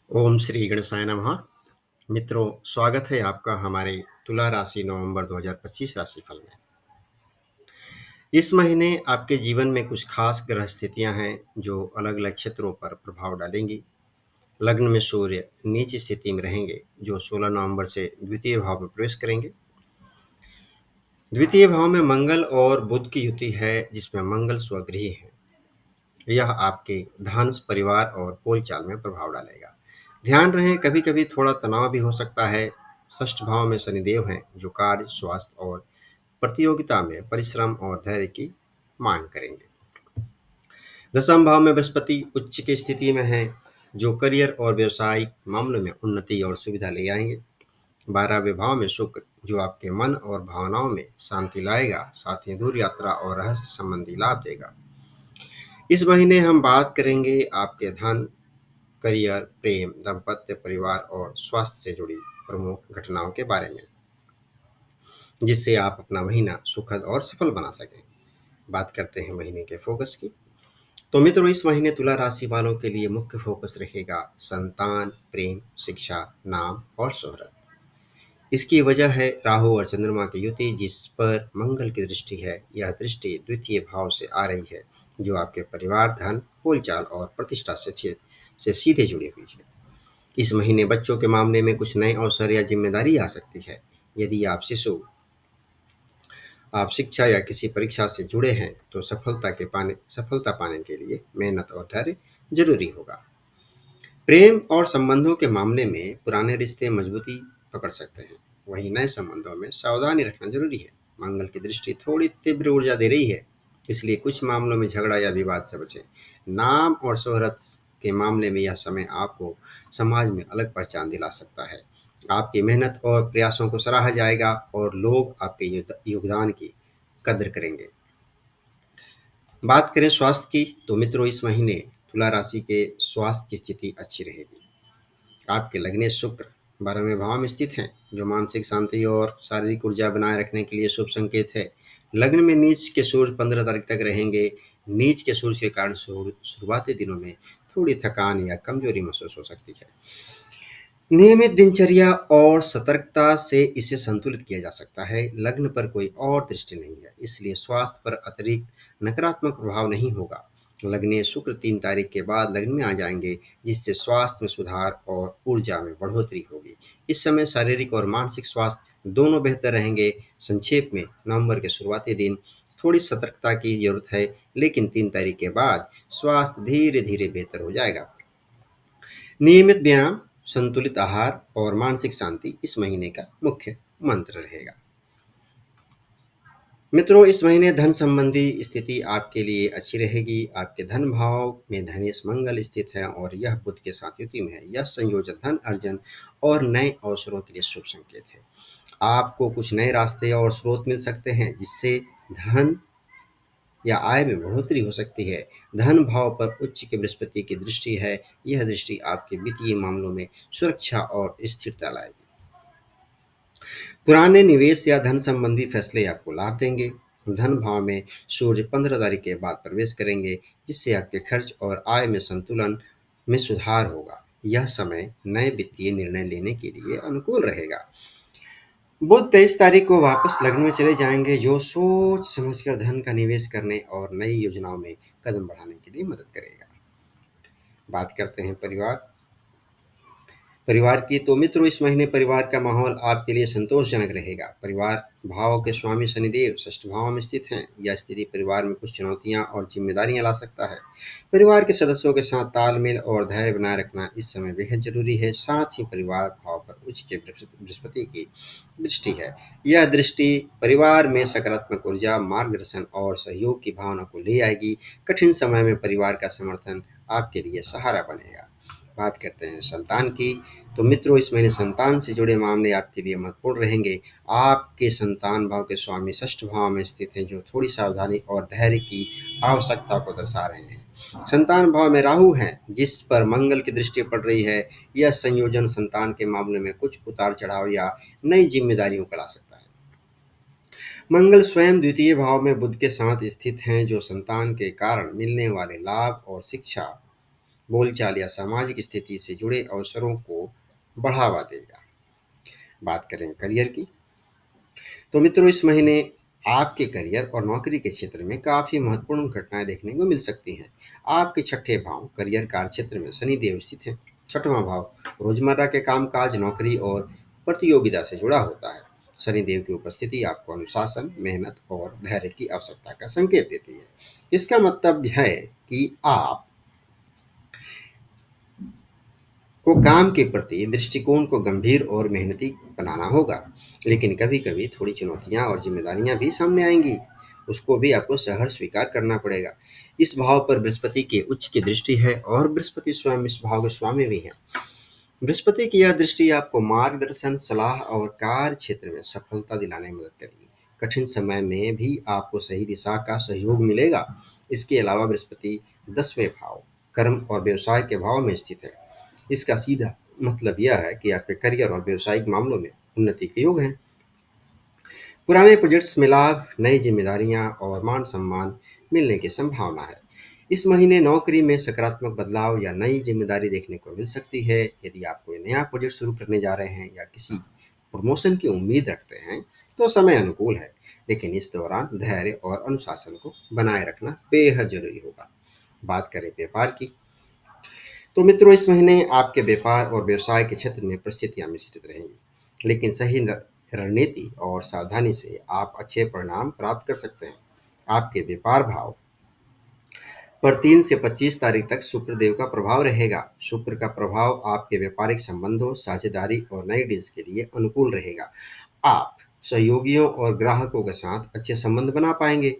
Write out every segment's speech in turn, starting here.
ओम श्री गणेशाय नमः। मित्रों, स्वागत है आपका हमारे तुला राशि नवंबर 2025 राशिफल में। इस महीने आपके जीवन में कुछ खास ग्रह स्थितियां हैं जो अलग-अलग क्षेत्रों पर प्रभाव डालेंगी। लग्न में सूर्य नीच स्थिति में रहेंगे जो 16 नवंबर से द्वितीय भाव में प्रवेश करेंगे। द्वितीय भाव में मंगल और बुध की युति है जिसमें मंगल स्वगृही है। यह आपके धन, परिवार और बोलचाल में प्रभाव डालेगा। ध्यान रहे कभी-कभी थोड़ा तनाव भी हो सकता है। षष्ठ भाव में शनिदेव हैं जो कार्य, स्वास्थ्य और प्रतियोगिता में परिश्रम और धैर्य की मांग करेंगे। दसम भाव में बृहस्पति उच्च की स्थिति में है जो करियर और व्यवसायिक मामलों में उन्नति और सुविधा ले आएंगे। 12वें भाव में शुक्र जो आपके मन और भावनाओं में शांति लाएगा, साथ ही दूर यात्रा और रहस्य संबंधी लाभ देगा। इस महीने हम बात करेंगे आपके धन, करियर, प्रेम, दाम्पत्य, परिवार और स्वास्थ्य से जुड़ी प्रमुख घटनाओं के बारे में, जिससे आप अपना महीना सुखद और सफल बना सकें। बात करते हैं महीने के फोकस की। तो मित्रों, इस महीने तुला राशि वालों के लिए मुख्य फोकस रहेगा संतान, प्रेम, शिक्षा, नाम और शोहरत। इसकी वजह है राहु और चंद्रमा की युति जिस पर मंगल की दृष्टि है। यह दृष्टि द्वितीय भाव से आ रही है जो आपके परिवार, धन, बोलचाल और प्रतिष्ठा से सीधे जुड़ी हुई है। इस महीने बच्चों के मामले में कुछ नए अवसर या जिम्मेदारी आ सकती है। यदि आप शिक्षा या किसी परीक्षा से जुड़े हैं तो सफलता पाने के लिए मेहनत और धैर्य जरूरी होगा। प्रेम और संबंधों के मामले में पुराने रिश्ते मजबूती पकड़ सकते हैं। वहीं नए संबंधों में सावधानी रखना जरूरी है। मंगल की दृष्टि थोड़ी तीव्र ऊर्जा दे रही है, इसलिए कुछ मामलों में झगड़ा या विवाद से बचें। नाम और शोहरत के मामले में यह समय आपको समाज में अलग पहचान दिला सकता है। आपकी मेहनत और प्रयासों को सराहा जाएगा और लोग आपके योगदान की कद्र करेंगे। बात करें स्वास्थ्य की, तो मित्रों इस महीने तुला राशि के स्वास्थ्य की स्थिति अच्छी रहेगी। आपके लग्ने शुक्र 12वें भाव में स्थित हैं जो मानसिक शांति और शारीरिक ऊर्जा बनाए रखने के लिए शुभ संकेत है। लग्न में नीच के सूर्य 15 तारीख तक रहेंगे। नीच के सूर्य के कारण शुरुआती दिनों में थोड़ी थकान या कमजोरी महसूस हो सकती है। नियमित दिनचर्या और सतर्कता से इसे संतुलित किया जा सकता है। लग्न पर कोई और दृष्टि नहीं है, इसलिए स्वास्थ्य पर अतिरिक्त नकारात्मक प्रभाव नहीं होगा। लग्न शुक्र 3 तारीख के बाद लग्न में आ जाएंगे जिससे स्वास्थ्य में सुधार और ऊर्जा में बढ़ोतरी होगी। इस समय शारीरिक और मानसिक स्वास्थ्य दोनों बेहतर रहेंगे। संक्षेप में नवंबर के शुरुआती दिन थोड़ी सतर्कता की जरूरत है, लेकिन 3 तारीख के बाद स्वास्थ्य धीरे धीरे बेहतर हो जाएगा। नियमित व्यायाम, संतुलित आहार और मानसिक शांति इस महीने का मुख्य मंत्र रहेगा। मित्रों, इस महीने धन संबंधी स्थिति आपके लिए अच्छी रहेगी। आपके धन भाव में धनेश मंगल स्थित है और यह बुध के साथ युति में है। यह संयोजन धन अर्जन और नए अवसरों के लिए शुभ संकेत है। आपको कुछ नए रास्ते और स्रोत मिल सकते हैं जिससे धन या आय में बढ़ोतरी हो सकती है। धन भाव पर उच्च की बृहस्पति की दृष्टि है। यह दृष्टि आपके वित्तीय मामलों में सुरक्षा और स्थिरता लाएगी। पुराने निवेश या धन संबंधी फैसले आपको लाभ देंगे। धन भाव में सूर्य 15 तारीख के बाद प्रवेश करेंगे जिससे आपके खर्च और आय में संतुलन में सुधार होगा। यह समय नए वित्तीय निर्णय लेने के लिए अनुकूल रहेगा। बुध 23 तारीख को वापस लग्न में चले जाएंगे जो सोच समझकर धन का निवेश करने और नई योजनाओं में कदम बढ़ाने के लिए मदद करेगा। बात करते हैं परिवार की, तो मित्रों इस महीने परिवार का माहौल आपके लिए संतोषजनक रहेगा। परिवार भाव के स्वामी शनिदेव षष्ठ भाव में स्थित हैं। यह स्थिति परिवार में कुछ चुनौतियां और जिम्मेदारियां ला सकता है। परिवार के सदस्यों के साथ तालमेल और धैर्य बनाए रखना इस समय बेहद जरूरी है। साथ ही परिवार भाव पर उच्च के बृहस्पति की दृष्टि है। यह दृष्टि परिवार में सकारात्मक ऊर्जा, मार्गदर्शन और सहयोग की भावना को ले आएगी। कठिन समय में परिवार का समर्थन आपके लिए सहारा बनेगा। बात करते हैं संतान की, तो मित्रों इस महीने संतान से जुड़े मामले आपके लिए महत्वपूर्ण रहेंगे। आपके संतान भाव के स्वामी षष्ठ भाव में स्थित हैं जो थोड़ी सावधानी और धैर्य की आवश्यकता को दर्शा रहे हैं। संतान भाव में राहु है जिस पर मंगल की दृष्टि पड़ रही है। यह संयोजन संतान के मामले में कुछ उतार चढ़ाव या नई जिम्मेदारियों को ला सकता है। मंगल स्वयं द्वितीय भाव में बुध के साथ स्थित हैं जो संतान के कारण मिलने वाले लाभ और शिक्षा बोलचाल या सामाजिक स्थिति से जुड़े अवसरों को बढ़ावा देगा। बात करें करियर की, तो मित्रों इस महीने आपके करियर और नौकरी के क्षेत्र में काफी महत्वपूर्ण घटनाएं देखने को मिल सकती हैं। आपके छठे भाव करियर कार्य क्षेत्र में शनि देव स्थित है। छठवां भाव रोजमर्रा के कामकाज, नौकरी और प्रतियोगिता से जुड़ा होता है। शनि देव की उपस्थिति आपको अनुशासन, मेहनत और धैर्य की आवश्यकता का संकेत देती है। इसका मतलब है कि आप को काम के प्रति दृष्टिकोण को गंभीर और मेहनती बनाना होगा। लेकिन कभी-कभी थोड़ी चुनौतियाँ और ज़िम्मेदारियाँ भी सामने आएँगी, उसको भी आपको सहर्ष स्वीकार करना पड़ेगा। इस भाव पर बृहस्पति के उच्च की दृष्टि है और बृहस्पति स्वयं इस भाव के स्वामी भी हैं। बृहस्पति की यह दृष्टि आपको मार्गदर्शन, सलाह और कार्य क्षेत्र में सफलता दिलाने में मदद करेगी। कठिन समय में भी आपको सही दिशा का सहयोग मिलेगा। इसके अलावा बृहस्पति 10वें भाव कर्म और व्यवसाय के भाव में स्थित है। इसका सीधा मतलब यह है कि आपके करियर और व्यावसायिक मामलों में उन्नति के योग हैं। पुराने प्रोजेक्ट्स में लाभ, नई जिम्मेदारियां और मान सम्मान मिलने की संभावना है। इस महीने नौकरी में सकारात्मक बदलाव या नई जिम्मेदारी देखने को मिल सकती है। यदि आप कोई नया प्रोजेक्ट शुरू करने जा रहे हैं या किसी प्रमोशन की उम्मीद रखते हैं तो समय अनुकूल है, लेकिन इस दौरान धैर्य और अनुशासन को बनाए रखना बेहद जरूरी होगा। बात करें व्यापार की, तो मित्रों इस महीने आपके व्यापार और व्यवसाय के क्षेत्र में परिस्थितियां मिश्रित रहेंगी, लेकिन सही रणनीति और सावधानी से आप अच्छे परिणाम प्राप्त कर सकते हैं। आपके व्यापार भाव पर 3 से 25 तारीख तक शुक्र देव का प्रभाव रहेगा। शुक्र का प्रभाव आपके व्यापारिक संबंधों, साझेदारी और नई डील्स के लिए अनुकूल रहेगा। आप सहयोगियों और ग्राहकों के साथ अच्छे संबंध बना पाएंगे।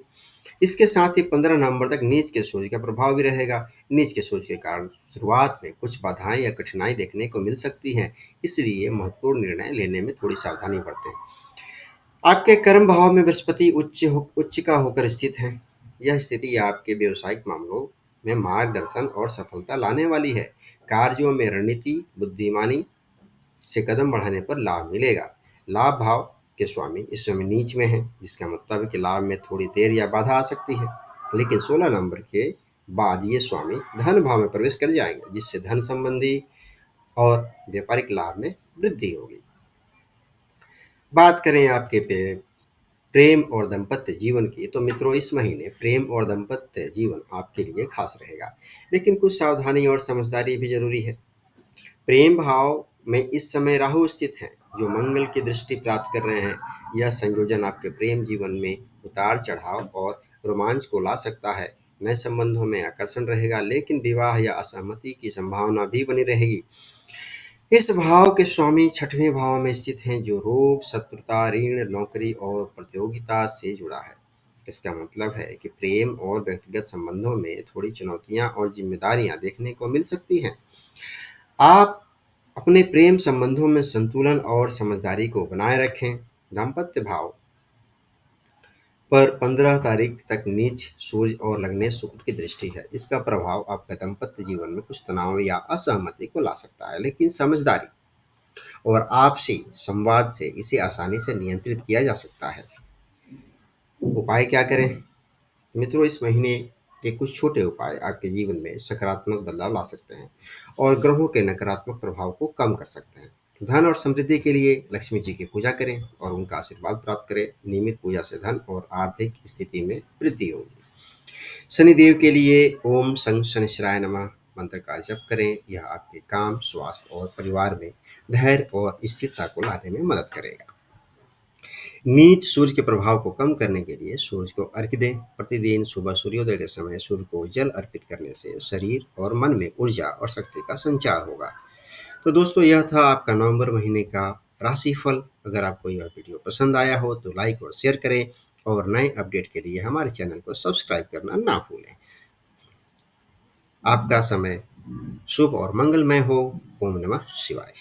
इसके साथ ही 15 नवंबर तक नीच के सूर्य का प्रभाव भी रहेगा। नीच के सूर्य के कारण शुरुआत में कुछ बाधाएं या कठिनाई देखने को मिल सकती हैं, इसलिए महत्वपूर्ण निर्णय लेने में थोड़ी सावधानी बरतें। आपके कर्म भाव में बृहस्पति उच्च का होकर स्थित है। यह स्थिति आपके व्यवसायिक मामलों में मार्गदर्शन और सफलता लाने वाली है। कार्यों में रणनीति बुद्धिमानी से कदम बढ़ाने पर लाभ मिलेगा। लाभ भाव के स्वामी इस समय नीच में है, जिसका मतलब है कि लाभ में थोड़ी देर या बाधा आ सकती है। लेकिन 16 नवंबर के बाद ये स्वामी धन भाव में प्रवेश कर जाएंगे, जिससे धन संबंधी और व्यापारिक लाभ में वृद्धि होगी। बात करें आपके प्रेम और दाम्पत्य जीवन की, तो मित्रों इस महीने प्रेम और दाम्पत्य जीवन आपके लिए खास रहेगा, लेकिन कुछ सावधानी और समझदारी भी जरूरी है। प्रेम भाव में इस समय राहु स्थित हैं, जो मंगल की दृष्टि प्राप्त कर रहे हैं। यह संयोजन आपके प्रेम जीवन में उतार चढ़ाव और रोमांच को ला सकता है। नए संबंधों में आकर्षण रहेगा, लेकिन विवाह या असहमति की संभावना भी बनी रहेगी। इस भाव के स्वामी छठवें भाव में स्थित हैं, जो रोग, शत्रुता, ऋण, नौकरी और प्रतियोगिता से जुड़ा है। इसका मतलब है कि प्रेम और व्यक्तिगत संबंधों में थोड़ी चुनौतियां और जिम्मेदारियां देखने को मिल सकती हैं। आप अपने प्रेम संबंधों में संतुलन और समझदारी को बनाए रखें। दाम्पत्य भाव पर 15 तारीख तक नीच सूर्य और लग्नेश शुक्र की दृष्टि है। इसका प्रभाव आपके दाम्पत्य जीवन में कुछ तनाव या असहमति को ला सकता है, लेकिन समझदारी और आपसी संवाद से इसे आसानी से नियंत्रित किया जा सकता है। उपाय क्या करें? मित्रों इस महीने के कुछ छोटे उपाय आपके जीवन में सकारात्मक बदलाव ला सकते हैं और ग्रहों के नकारात्मक प्रभाव को कम कर सकते हैं। धन और समृद्धि के लिए लक्ष्मी जी की पूजा करें और उनका आशीर्वाद प्राप्त करें। नियमित पूजा से धन और आर्थिक स्थिति में वृद्धि होगी। शनिदेव के लिए ओम संग शनिश्चराय नमः मंत्र का जप करें। यह आपके काम, स्वास्थ्य और परिवार में धैर्य और स्थिरता को लाने में मदद करेगा। नीच सूर्य के प्रभाव को कम करने के लिए सूर्य को अर्घ्य दें। प्रतिदिन सुबह सूर्योदय के समय सूर्य को जल अर्पित करने से शरीर और मन में ऊर्जा और शक्ति का संचार होगा। तो दोस्तों यह था आपका नवंबर महीने का राशिफल। अगर आपको यह वीडियो पसंद आया हो तो लाइक और शेयर करें और नए अपडेट के लिए हमारे चैनल को सब्सक्राइब करना ना भूलें। आपका समय शुभ और मंगलमय हो। ओम नमः शिवाय।